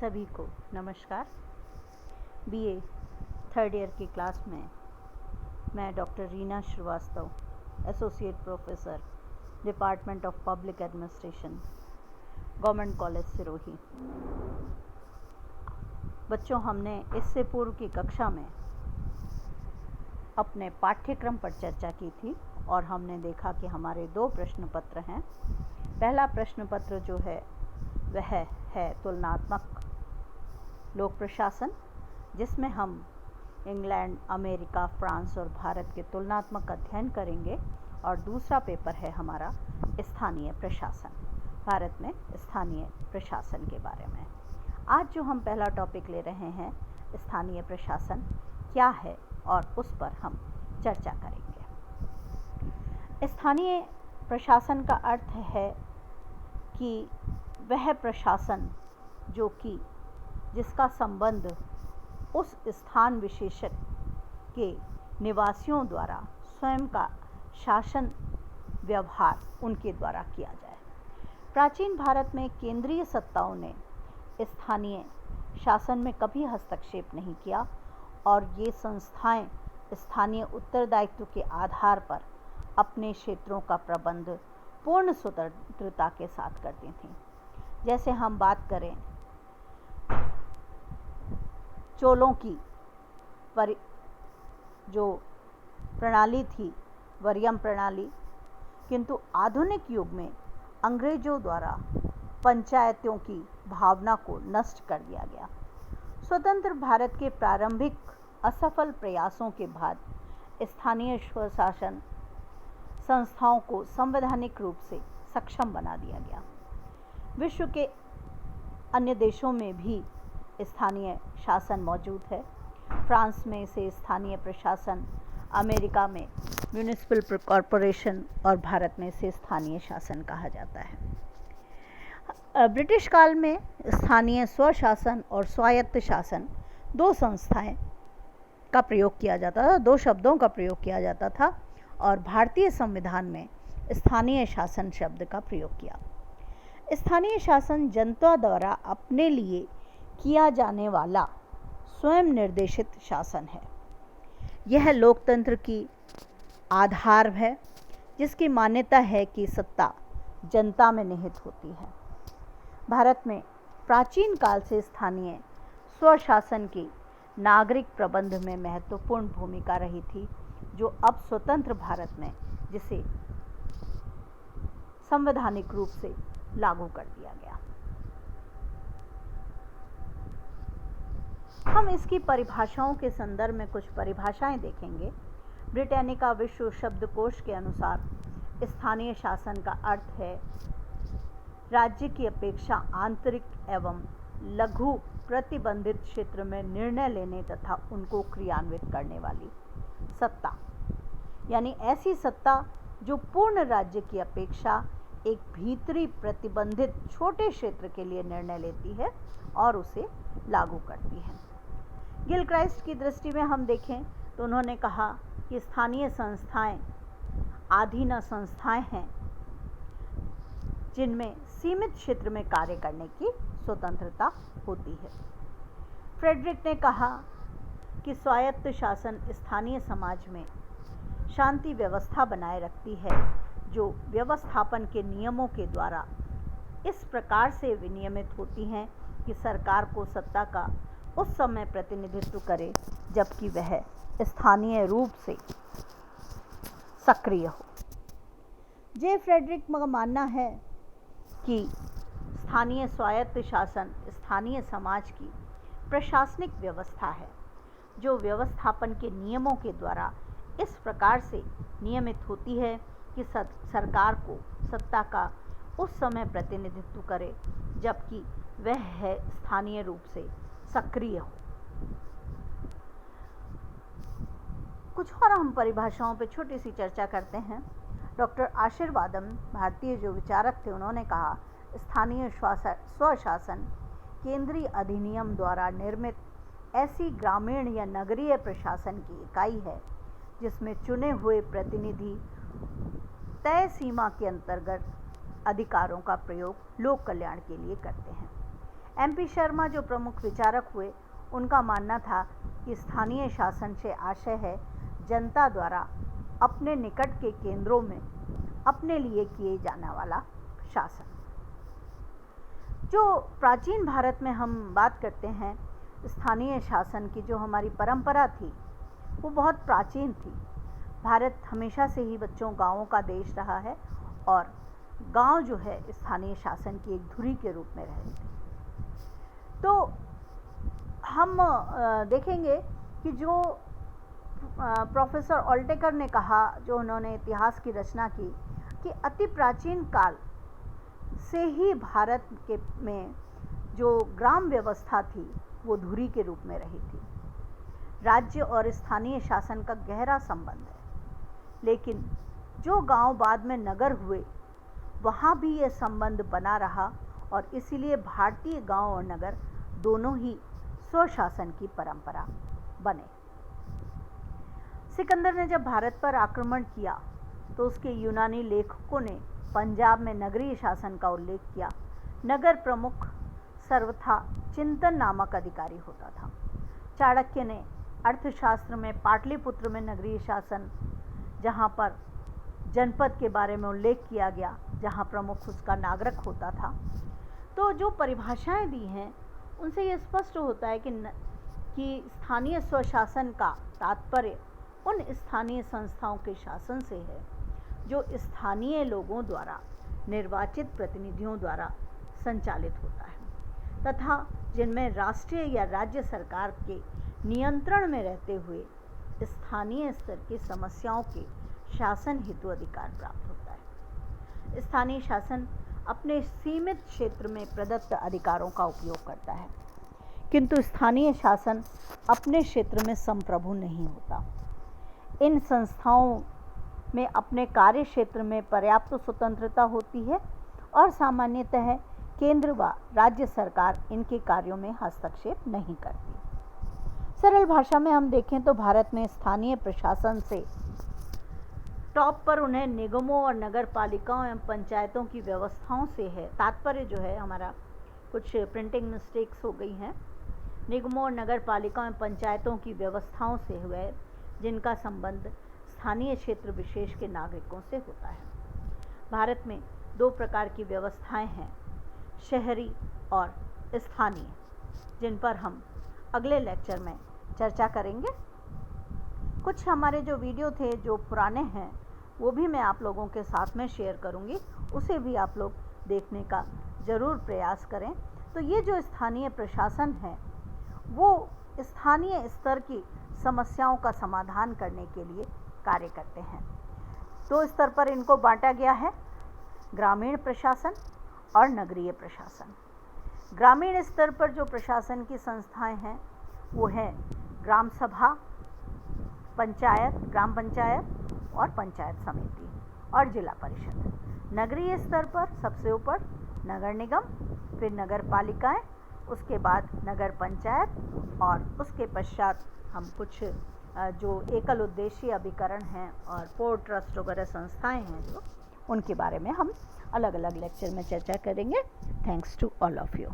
सभी को नमस्कार। बीए थर्ड ईयर की क्लास में मैं doctor Reena Srivastava, associate professor, department of public administration, government college Sirohi. बच्चों, हमने इससे पूर्व की कक्षा में अपने पाठ्यक्रम पर चर्चा की थी और हमने देखा कि हमारे 2 प्रश्न पत्र हैं। पहला प्रश्न पत्र जो है वह है तुलनात्मक लोक प्रशासन, जिसमें हम इंग्लैंड, अमेरिका, फ्रांस और भारत के तुलनात्मक अध्ययन करेंगे। और दूसरा पेपर है हमारा स्थानीय प्रशासन, भारत में स्थानीय प्रशासन के बारे में। आज जो हम पहला टॉपिक ले रहे हैं, स्थानीय प्रशासन क्या है और उस पर हम चर्चा करेंगे। स्थानीय प्रशासन का अर्थ है कि वह प्रशासन जो कि जिसका संबंध उस स्थान विशेषक के निवासियों द्वारा स्वयं का शासन व्यवहार उनके द्वारा किया जाए। प्राचीन भारत में केंद्रीय सत्ताओं ने स्थानीय शासन में कभी हस्तक्षेप नहीं किया और ये संस्थाएं स्थानीय उत्तरदायित्व के आधार पर अपने क्षेत्रों का प्रबंध पूर्ण स्वतंत्रता के साथ करती थीं। जैसे हम बात करें चोलों की जो प्रणाली थी, वर्यम प्रणाली, किंतु आधुनिक युग में अंग्रेजों द्वारा पंचायतों की भावना को नष्ट कर दिया गया। स्वतंत्र भारत के प्रारंभिक असफल प्रयासों के बाद स्थानीय स्वशासन संस्थाओं को संवैधानिक रूप से सक्षम बना दिया गया। विश्व के अन्य देशों में भी स्थानीय शासन मौजूद है। फ्रांस में इसे स्थानीय प्रशासन, अमेरिका में म्युनिसिपल कॉरपोरेशन और भारत में इसे स्थानीय शासन कहा जाता है। ब्रिटिश काल में स्थानीय स्वशासन और स्वायत्त शासन 2 संस्थाएं का प्रयोग किया जाता था, 2 शब्दों का प्रयोग किया जाता था और भारतीय संविधान में स्थानीय शासन शब्द का प्रयोग किया। स्थानीय शासन जनता द्वारा अपने लिए किया जाने वाला स्वयं निर्देशित शासन है। यह लोकतंत्र की आधार है, जिसकी मान्यता है कि सत्ता जनता में निहित होती है। भारत में प्राचीन काल से स्थानीय स्वशासन की नागरिक प्रबंध में महत्वपूर्ण भूमिका रही थी, जो अब स्वतंत्र भारत में जिसे संवैधानिक रूप से लागू कर दिया गया। हम इसकी परिभाषाओं के संदर्भ में कुछ परिभाषाएं देखेंगे। ब्रिटानिका विश्व शब्दकोश के अनुसार स्थानीय शासन का अर्थ है राज्य की अपेक्षा आंतरिक एवं लघु प्रतिबंधित क्षेत्र में निर्णय लेने तथा उनको क्रियान्वित करने वाली सत्ता, यानी ऐसी सत्ता जो पूर्ण राज्य की अपेक्षा एक भीतरी प्रतिबंधित छोटे क्षेत्र के लिए निर्णय लेती है और उसे लागू करती है। गिलक्राइस्ट की दृष्टि में हम देखें तो उन्होंने कहा कि स्थानीय संस्थाएं अधीन संस्थाएं हैं जिनमें सीमित क्षेत्र में कार्य करने की स्वतंत्रता होती है। फ्रेडरिक ने कहा कि स्वायत्त शासन स्थानीय समाज में शांति व्यवस्था बनाए रखती है, जो व्यवस्थापन के नियमों के द्वारा इस प्रकार से विनियमित होती हैं कि सरकार को सत्ता का उस समय प्रतिनिधित्व करे जबकि वह स्थानीय रूप से सक्रिय हो। जे फ्रेडरिक का मानना है कि स्थानीय स्वायत्त शासन स्थानीय समाज की प्रशासनिक व्यवस्था है, जो व्यवस्थापन के नियमों के द्वारा इस प्रकार से नियमित होती है कि सरकार को सत्ता का उस समय प्रतिनिधित्व करे जबकि वह है स्थानीय रूप से सक्रिय हो। कुछ और हम परिभाषाओं पर छोटी सी चर्चा करते हैं। डॉक्टर आशीर्वादम, भारतीय जो विचारक थे, उन्होंने कहा स्थानीय स्वशासन केंद्रीय अधिनियम द्वारा निर्मित ऐसी ग्रामीण या नगरीय प्रशासन की इकाई है जिसमें चुने हुए प्रतिनिधि तय सीमा के अंतर्गत अधिकारों का प्रयोग लोक कल्याण के लिए करते हैं। MP शर्मा जो प्रमुख विचारक हुए, उनका मानना था कि स्थानीय शासन से आशय है जनता द्वारा अपने निकट के केंद्रों में अपने लिए किए जाने वाला शासन। जो प्राचीन भारत में हम बात करते हैं स्थानीय शासन की, जो हमारी परंपरा थी वो बहुत प्राचीन थी। भारत हमेशा से ही बच्चों गांवों का देश रहा है और गांव जो है स्थानीय शासन की एक धुरी के रूप में रहे थे। तो हम देखेंगे कि जो प्रोफेसर ऑल्टेकर ने कहा, जो उन्होंने इतिहास की रचना की, कि अति प्राचीन काल से ही भारत के में जो ग्राम व्यवस्था थी वो धुरी के रूप में रही थी। राज्य और स्थानीय शासन का गहरा संबंध है, लेकिन जो गांव बाद में नगर हुए वहाँ भी ये संबंध बना रहा और इसीलिए भारतीय गांव और नगर दोनों ही स्वशासन की परंपरा बने। सिकंदर ने जब भारत पर आक्रमण किया तो उसके यूनानी लेखकों ने पंजाब में नगरीय शासन का उल्लेख किया। नगर प्रमुख सर्वथा चिंतन नामक अधिकारी होता था। चाणक्य ने अर्थशास्त्र में पाटलिपुत्र में नगरीय शासन, जहाँ पर जनपद के बारे में उल्लेख किया गया, जहाँ प्रमुख उसका नागरिक होता था। तो जो परिभाषाएं दी हैं उनसे ये स्पष्ट होता है कि स्थानीय स्वशासन का तात्पर्य उन स्थानीय संस्थाओं के शासन से है जो स्थानीय लोगों द्वारा निर्वाचित प्रतिनिधियों द्वारा संचालित होता है तथा जिनमें राष्ट्रीय या राज्य सरकार के नियंत्रण में रहते हुए स्थानीय स्तर की समस्याओं के शासन हेतु अधिकार प्राप्त होता है। स्थानीय शासन अपने सीमित क्षेत्र में प्रदत्त अधिकारों का उपयोग करता है, किंतु स्थानीय शासन अपने क्षेत्र में संप्रभु नहीं होता। इन संस्थाओं में अपने कार्य क्षेत्र में पर्याप्त स्वतंत्रता होती है और सामान्यतः केंद्र व राज्य सरकार इनके कार्यों में हस्तक्षेप नहीं करती। सरल भाषा में हम देखें तो भारत में स्थानीय प्रशासन से टॉप पर उन्हें निगमों और नगर पालिकाओं एवं पंचायतों की व्यवस्थाओं से है। तात्पर्य जो है हमारा, कुछ प्रिंटिंग मिस्टेक्स हो गई हैं। निगमों और नगर पालिकाओं एवं पंचायतों की व्यवस्थाओं से हुए जिनका संबंध स्थानीय क्षेत्र विशेष के नागरिकों से होता है। भारत में दो प्रकार की व्यवस्थाएं हैं, शहरी और स्थानीय, जिन पर हम अगले लेक्चर में चर्चा करेंगे। कुछ हमारे जो वीडियो थे जो पुराने हैं वो भी मैं आप लोगों के साथ में शेयर करूंगी, उसे भी आप लोग देखने का ज़रूर प्रयास करें। तो ये जो स्थानीय प्रशासन है वो स्थानीय स्तर की समस्याओं का समाधान करने के लिए कार्य करते हैं। दो स्तर पर इनको बांटा गया है, ग्रामीण प्रशासन और नगरीय प्रशासन। ग्रामीण स्तर पर जो प्रशासन की संस्थाएं हैं वो हैं ग्राम सभा, पंचायत, ग्राम पंचायत और पंचायत समिति और जिला परिषद। नगरीय स्तर पर सबसे ऊपर नगर निगम, फिर नगर पालिकाएं, उसके बाद नगर पंचायत और उसके पश्चात हम कुछ जो एकल उद्देशीय अभिकरण हैं और पोर्ट ट्रस्ट वगैरह संस्थाएं हैं जो, उनके बारे में हम अलग अलग लेक्चर में चर्चा करेंगे। Thanks to all of you.